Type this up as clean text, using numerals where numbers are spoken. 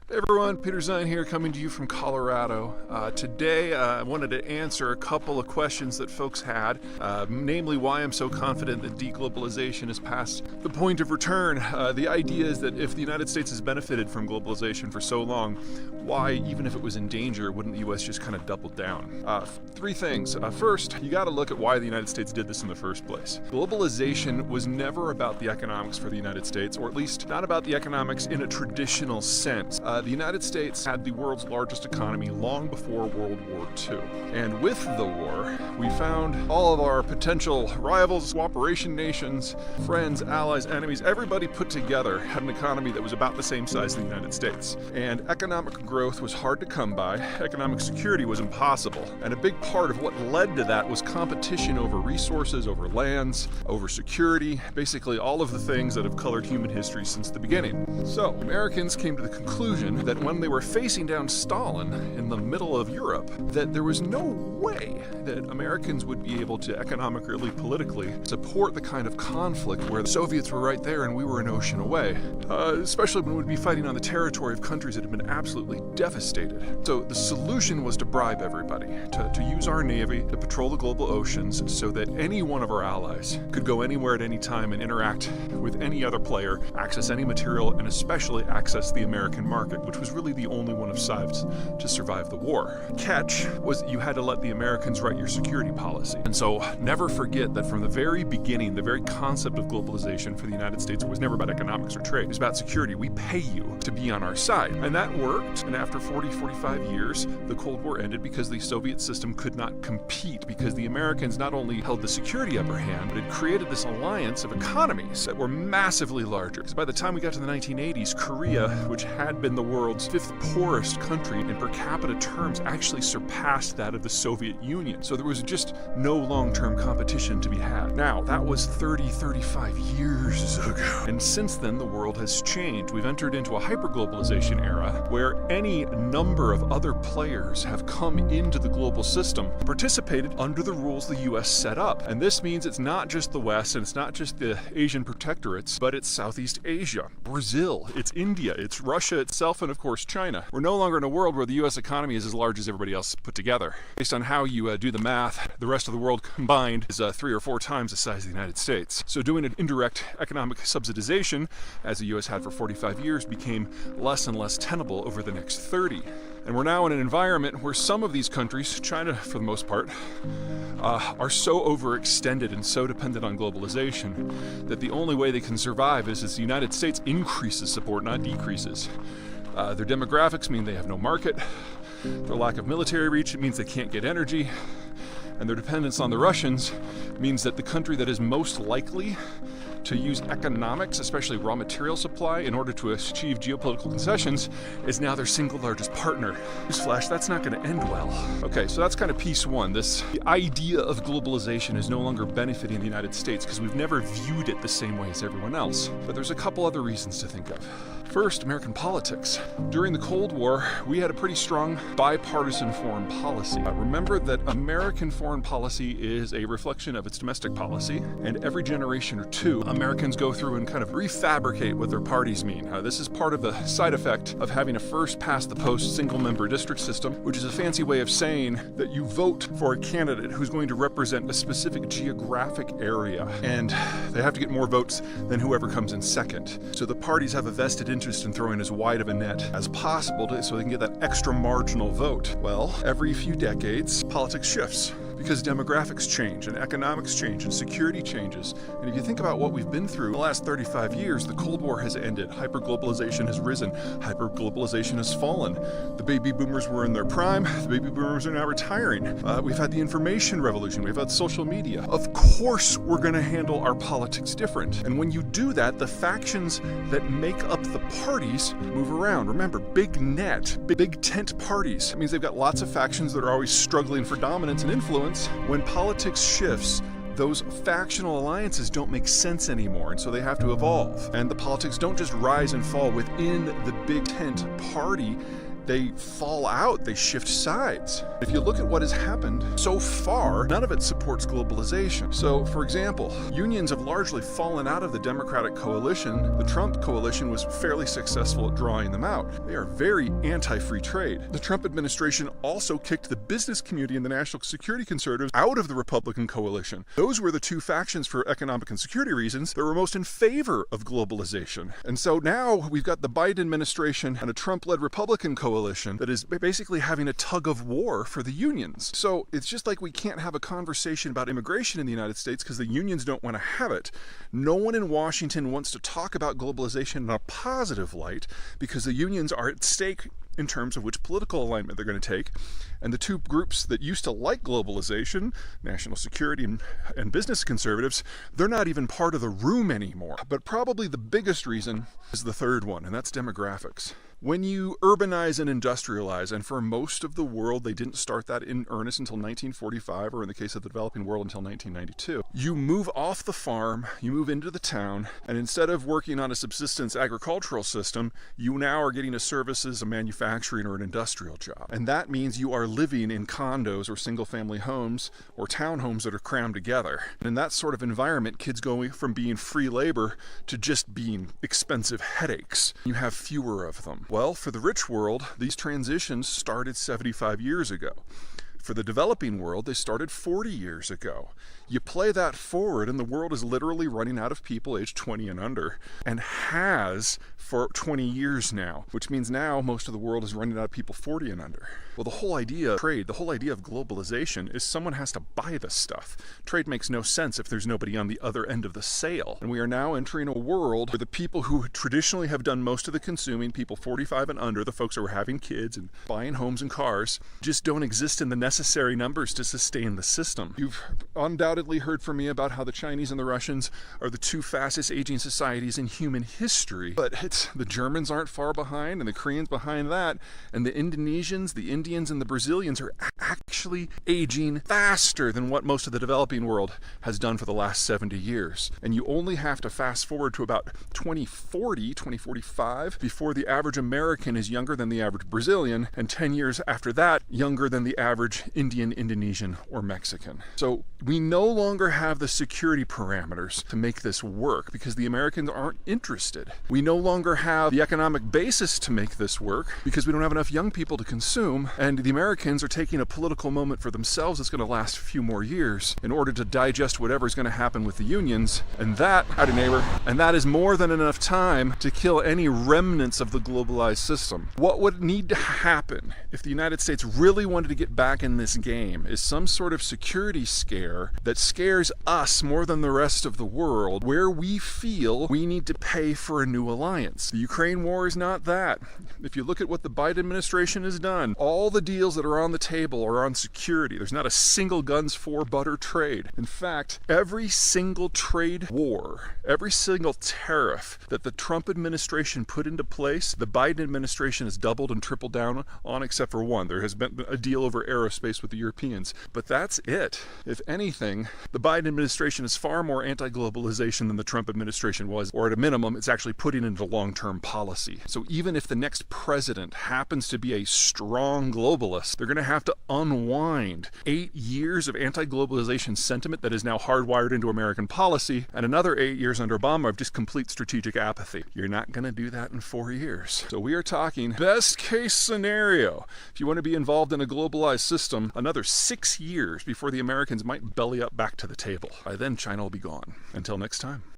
Hey everyone, Peter Zeihan here, coming to you from Colorado. Today I wanted to answer a couple of questions that folks had, namely why I'm so confident that deglobalization is past the point of return. The idea is that if the United States has benefited from globalization for so long, why, even if it was in danger, wouldn't the US just kind of double down? Three things. First, you got to look at why the United States did this in the first place. Globalization was never about the economics for the United States, or at least not about the economics in a traditional sense. The United States had the world's largest economy long before World War II. And with the war, we found all of our potential rivals, cooperation nations, friends, allies, enemies, everybody put together had an economy that was about the same size as the United States. And economic growth was hard to come by. Economic security was impossible. And a big part of what led to that was competition over resources, over lands, over security, basically all of the things that have colored human history since the beginning. So Americans came to the conclusion that when they were facing down Stalin in the middle of Europe, that there was no way that Americans would be able to economically, politically support the kind of conflict where the Soviets were right there and we were an ocean away, especially when we'd be fighting on the territory of countries that had been absolutely devastated. So the solution was to bribe everybody, to use our navy to patrol the global oceans so that any one of our allies could go anywhere at any time and interact with any other player, access any material, and especially access the American market, which was really the only one of size to survive the war. Catch was that you had to let the Americans write your security policy. And so never forget that from the very beginning, the very concept of globalization for the United States was never about economics or trade. It was about security. We pay you to be on our side. And that worked. And after 45 years, the Cold War ended because the Soviet system could not compete, because the Americans not only held the security upper hand, but it created this alliance of economies that were massively larger. Because by the time we got to the 1980s, Korea, which had been the world's fifth poorest country in per capita terms, actually surpassed that of the Soviet Union. So there was just no long-term competition to be had. Now, that was 35 years ago. And since then, the world has changed. We've entered into a hyper-globalization era where any number of other players have come into the global system, participated under the rules the US set up. And this means it's not just the West and it's not just the Asian protectorates, but it's Southeast Asia, Brazil, it's India, it's Russia itself, and of course China. We're no longer in a world where the US economy is as large as everybody else put together. Based on how you do the math, the rest of the world combined is 3 or 4 times the size of the United States. So doing an indirect economic subsidization, as the US had for 45 years, became less and less tenable over the next 30. And we're now in an environment where some of these countries, China for the most part, are so overextended and so dependent on globalization that the only way they can survive is as the United States increases support, not decreases. Their demographics mean they have no market. Their lack of military reach means they can't get energy. And their dependence on the Russians means that the country that is most likely to use economics, especially raw material supply, in order to achieve geopolitical concessions, is now their single largest partner. Newsflash, that's not going to end well. Okay, so that's kind of piece one. The idea of globalization is no longer benefiting the United States because we've never viewed it the same way as everyone else. But there's a couple other reasons to think of. First, American politics. During the Cold War, we had a pretty strong bipartisan foreign policy. Remember that American foreign policy is a reflection of its domestic policy, and every generation or two, Americans go through and kind of refabricate what their parties mean. This is part of the side effect of having a first-past-the-post single-member district system, which is a fancy way of saying that you vote for a candidate who's going to represent a specific geographic area, and they have to get more votes than whoever comes in second. So the parties have a vested interest in throwing as wide of a net as possible so they can get that extra marginal vote. Well, every few decades, politics shifts because demographics change and economics change and security changes. And if you think about what we've been through in the last 35 years, the Cold War has ended, hyperglobalization has risen, hyperglobalization has fallen. The baby boomers were in their prime, the baby boomers are now retiring. We've had the information revolution, we've had social media. Of course we're gonna handle our politics different. And when you do that, the factions that make up the parties move around. Remember, big net, big tent parties. That means they've got lots of factions that are always struggling for dominance and influence. When politics shifts, those factional alliances don't make sense anymore, and so they have to evolve. And the politics don't just rise and fall within the big tent party. they fall out, they shift sides. If you look at what has happened so far, none of it supports globalization. So, for example, unions have largely fallen out of the Democratic coalition. The Trump coalition was fairly successful at drawing them out. They are very anti-free trade. The Trump administration also kicked the business community and the national security conservatives out of the Republican coalition. Those were the two factions, for economic and security reasons, that were most in favor of globalization. And so now we've got the Biden administration and a Trump-led Republican coalition that is basically having a tug of war for the unions. So it's just like we can't have a conversation about immigration in the United States because the unions don't want to have it. No one in Washington wants to talk about globalization in a positive light because the unions are at stake in terms of which political alignment they're going to take. And the two groups that used to like globalization, national security and business conservatives, they're not even part of the room anymore. But probably the biggest reason is the third one, and that's demographics. When you urbanize and industrialize, and for most of the world they didn't start that in earnest until 1945, or in the case of the developing world until 1992, you move off the farm, you move into the town, and instead of working on a subsistence agricultural system, you now are getting a services, a manufacturing, or an industrial job. And that means you are living in condos or single-family homes or townhomes that are crammed together. And in that sort of environment, kids go from being free labor to just being expensive headaches. You have fewer of them. Well, for the rich world, these transitions started 75 years ago. For the developing world, they started 40 years ago. You play that forward and the world is literally running out of people aged 20 and under, and has for 20 years now, which means now most of the world is running out of people 40 and under. Well, the whole idea of trade, the whole idea of globalization is someone has to buy this stuff. Trade makes no sense if there's nobody on the other end of the sale. And we are now entering a world where the people who traditionally have done most of the consuming, people 45 and under, the folks who are having kids and buying homes and cars, just don't exist in the necessary numbers to sustain the system. You've undoubtedly heard from me about how the Chinese and the Russians are the two fastest aging societies in human history, but the Germans aren't far behind, and the Koreans behind that, and the Indonesians, the Indians, and the Brazilians are actually aging faster than what most of the developing world has done for the last 70 years. And you only have to fast forward to about 2040, 2045, before the average American is younger than the average Brazilian, and 10 years after that, younger than the average Indian, Indonesian, or Mexican. So we no longer have the security parameters to make this work because the Americans aren't interested. We no longer have the economic basis to make this work because we don't have enough young people to consume, and the Americans are taking a political moment for themselves that's going to last a few more years in order to digest whatever is going to happen with the unions, and that, howdy neighbor, and that is more than enough time to kill any remnants of the globalized system. What would need to happen if the United States really wanted to get back in this game is some sort of security scare that scares us more than the rest of the world, where we feel we need to pay for a new alliance. The Ukraine war is not that. If you look at what the Biden administration has done, all the deals that are on the table are on security. There's not a single guns for butter trade. In fact, every single trade war, every single tariff that the Trump administration put into place, the Biden administration has doubled and tripled down on, except for one. There has been a deal over aerospace with the Europeans, but that's it. If anything, the Biden administration is far more anti-globalization than the Trump administration was, or at a minimum, it's actually putting into long-term policy. So even if the next president happens to be a strong globalist, they're going to have to unwind 8 years of anti-globalization sentiment that is now hardwired into American policy, and another 8 years under Obama of just complete strategic apathy. You're not going to do that in 4 years. So we are talking best case scenario. If you want to be involved in a globalized system, another 6 years before the Americans might belly up back to the table. By then, China will be gone. Until next time.